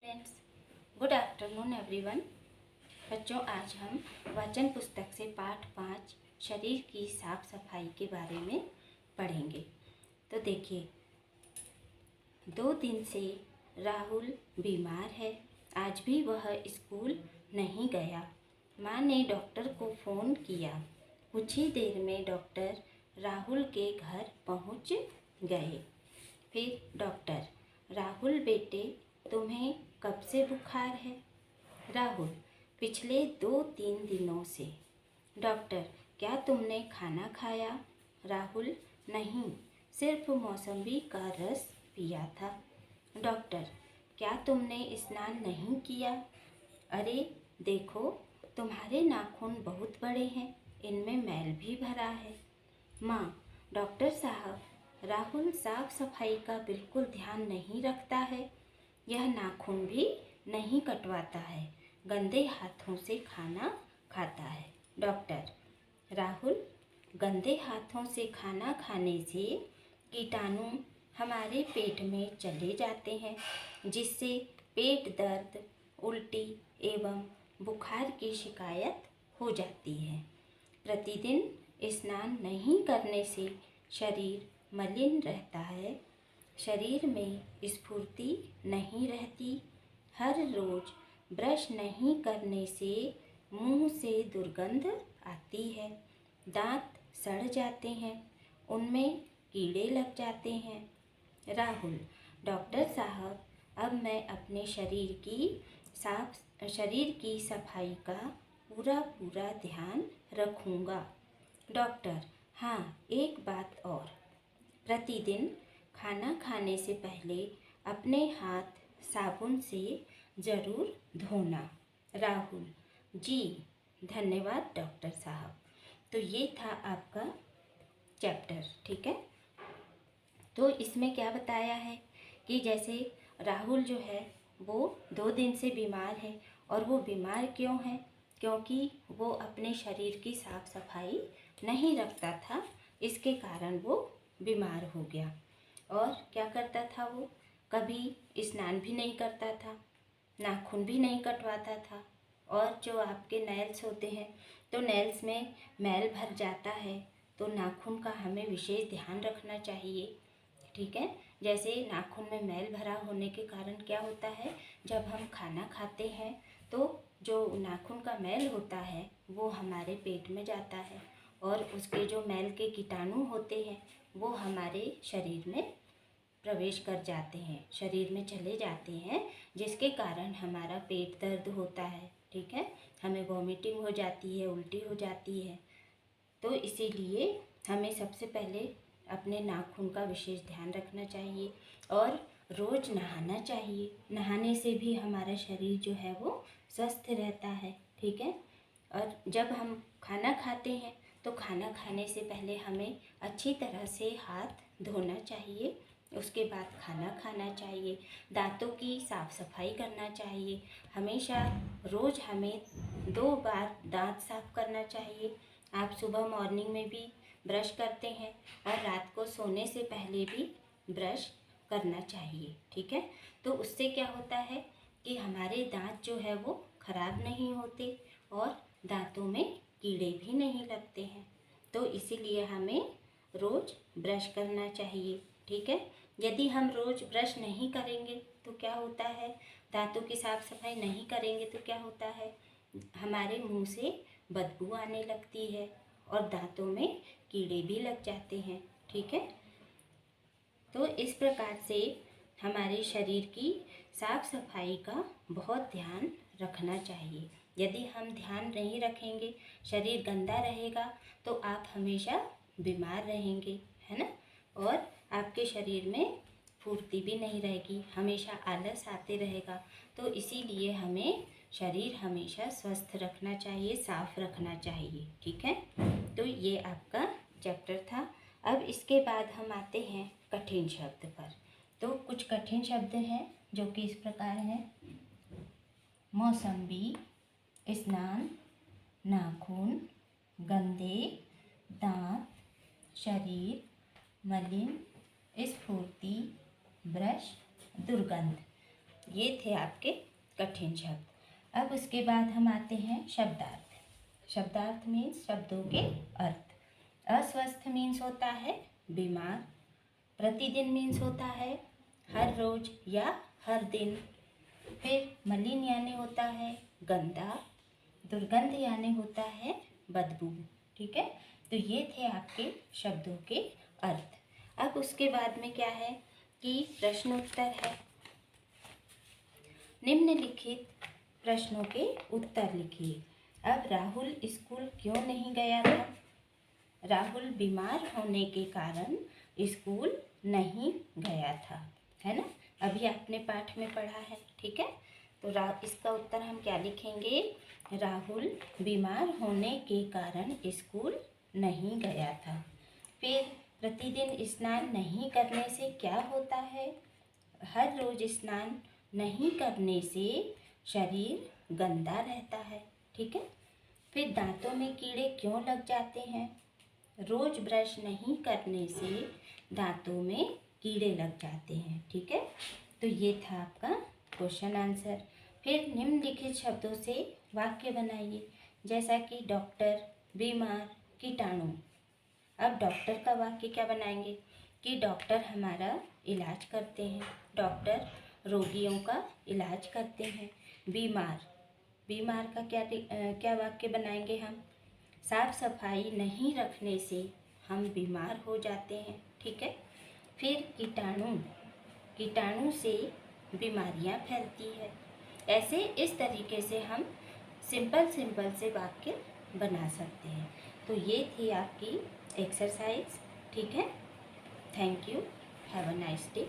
Friends, good afternoon everyone. बच्चों, आज हम वाचन पुस्तक से पाठ 5 शरीर की साफ सफाई के बारे में पढ़ेंगे। तो देखिए, 2 दिन से राहुल बीमार है। आज भी वह स्कूल नहीं गया। माँ ने डॉक्टर को फ़ोन किया। कुछ ही देर में डॉक्टर राहुल के घर पहुँच गए। फिर डॉक्टर, राहुल बेटे, तुम्हें कब से बुखार है? राहुल, पिछले 2-3 दिनों से। डॉक्टर, क्या तुमने खाना खाया? राहुल, नहीं, सिर्फ मौसम्बी का रस पिया था। डॉक्टर, क्या तुमने स्नान नहीं किया? अरे देखो, तुम्हारे नाखून बहुत बड़े हैं, इनमें मैल भी भरा है। माँ, डॉक्टर साहब, राहुल साफ सफाई का बिल्कुल ध्यान नहीं रखता है। यह नाखून भी नहीं कटवाता है, गंदे हाथों से खाना खाता है। डॉक्टर, राहुल, गंदे हाथों से खाना खाने से कीटाणु हमारे पेट में चले जाते हैं, जिससे पेट दर्द, उल्टी एवं बुखार की शिकायत हो जाती है। प्रतिदिन स्नान नहीं करने से शरीर मलिन रहता है, शरीर में स्फूर्ति नहीं रहती। हर रोज ब्रश नहीं करने से मुंह से दुर्गंध आती है, दांत सड़ जाते हैं, उनमें कीड़े लग जाते हैं। राहुल, डॉक्टर साहब, अब मैं अपने शरीर की सफाई का पूरा ध्यान रखूँगा। डॉक्टर, हाँ, एक बात और, प्रतिदिन खाना खाने से पहले अपने हाथ साबुन से ज़रूर धोना। राहुल, जी धन्यवाद डॉक्टर साहब। तो ये था आपका चैप्टर, ठीक है। तो इसमें क्या बताया है कि जैसे राहुल जो है वो 2 दिन से बीमार है, और वो बीमार क्यों है? क्योंकि वो अपने शरीर की साफ सफाई नहीं रखता था, इसके कारण वो बीमार हो गया। और क्या करता था वो? कभी स्नान भी नहीं करता था, नाखून भी नहीं कटवाता था, और जो आपके नेल्स होते हैं तो नेल्स में मैल भर जाता है, तो नाखून का हमें विशेष ध्यान रखना चाहिए, ठीक है। जैसे नाखून में मैल भरा होने के कारण क्या होता है, जब हम खाना खाते हैं तो जो नाखून का मैल होता है वो हमारे पेट में जाता है, और उसके जो मैल के कीटाणु होते हैं वो हमारे शरीर में प्रवेश कर जाते हैं, शरीर में चले जाते हैं, जिसके कारण हमारा पेट दर्द होता है, ठीक है। हमें वॉमिटिंग हो जाती है, उल्टी हो जाती है। तो इसीलिए हमें सबसे पहले अपने नाखून का विशेष ध्यान रखना चाहिए, और रोज़ नहाना चाहिए। नहाने से भी हमारा शरीर जो है वो स्वस्थ रहता है, ठीक है। और जब हम खाना खाते हैं तो खाना खाने से पहले हमें अच्छी तरह से हाथ धोना चाहिए, उसके बाद खाना खाना चाहिए। दांतों की साफ़ सफाई करना चाहिए। हमेशा रोज़ हमें 2 बार दांत साफ़ करना चाहिए। आप सुबह मॉर्निंग में भी ब्रश करते हैं, और रात को सोने से पहले भी ब्रश करना चाहिए, ठीक है। तो उससे क्या होता है कि हमारे दांत जो है वो ख़राब नहीं होते, और दांतों में कीड़े भी नहीं लगते हैं। तो इसीलिए हमें रोज़ ब्रश करना चाहिए, ठीक है। यदि हम रोज़ ब्रश नहीं करेंगे तो क्या होता है, दांतों की साफ़ सफाई नहीं करेंगे तो क्या होता है, हमारे मुंह से बदबू आने लगती है, और दांतों में कीड़े भी लग जाते हैं, ठीक है। तो इस प्रकार से हमारे शरीर की साफ़ सफाई का बहुत ध्यान रखना चाहिए। यदि हम ध्यान नहीं रखेंगे, शरीर गंदा रहेगा, तो आप हमेशा बीमार रहेंगे, है ना। और आपके शरीर में फुर्ती भी नहीं रहेगी, हमेशा आलस आते रहेगा। तो इसीलिए हमें शरीर हमेशा स्वस्थ रखना चाहिए, साफ़ रखना चाहिए, ठीक है। तो ये आपका चैप्टर था। अब इसके बाद हम आते हैं कठिन शब्द पर। तो कुछ कठिन शब्द हैं जो कि इस प्रकार हैं: मौसम्बी, स्नान, नाखून, गंदे, दांत, शरीर, मलिन, स्फूर्ति, ब्रश, दुर्गंध। ये थे आपके कठिन शब्द। अब उसके बाद हम आते हैं शब्दार्थ। शब्दार्थ मीन्स शब्दों के अर्थ। अस्वस्थ मीन्स होता है बीमार। प्रतिदिन मीन्स होता है हर रोज या हर दिन। फिर मलिन यानी होता है गंदा। दुर्गंध यानी होता है बदबू। ठीक है, तो ये थे आपके शब्दों के अर्थ। अब उसके बाद में क्या है कि प्रश्नोत्तर है। निम्नलिखित प्रश्नों के उत्तर लिखिए। अब राहुल स्कूल क्यों नहीं गया था? राहुल बीमार होने के कारण स्कूल नहीं गया था, है ना। अभी आपने पाठ में पढ़ा है, ठीक है। तो इसका उत्तर हम क्या लिखेंगे? राहुल बीमार होने के कारण स्कूल नहीं गया था। फिर प्रतिदिन स्नान नहीं करने से क्या होता है? हर रोज स्नान नहीं करने से शरीर गंदा रहता है, ठीक है। फिर दांतों में कीड़े क्यों लग जाते हैं? रोज ब्रश नहीं करने से दांतों में कीड़े लग जाते हैं, ठीक है। तो ये था आपका क्वेश्चन आंसर। फिर निम्नलिखित शब्दों से वाक्य बनाइए, जैसा कि डॉक्टर, बीमार, कीटाणु। अब डॉक्टर का वाक्य क्या बनाएंगे कि डॉक्टर हमारा इलाज करते हैं, डॉक्टर रोगियों का इलाज करते हैं। बीमार, बीमार का क्या वाक्य बनाएंगे हम? साफ सफाई नहीं रखने से हम बीमार हो जाते हैं, ठीक है। फिर कीटाणु, कीटाणु से बीमारियां फैलती है। ऐसे इस तरीके से हम सिंपल से वाक्य बना सकते हैं। तो ये थी आपकी एक्सरसाइज, ठीक है। Thank you, have a nice day.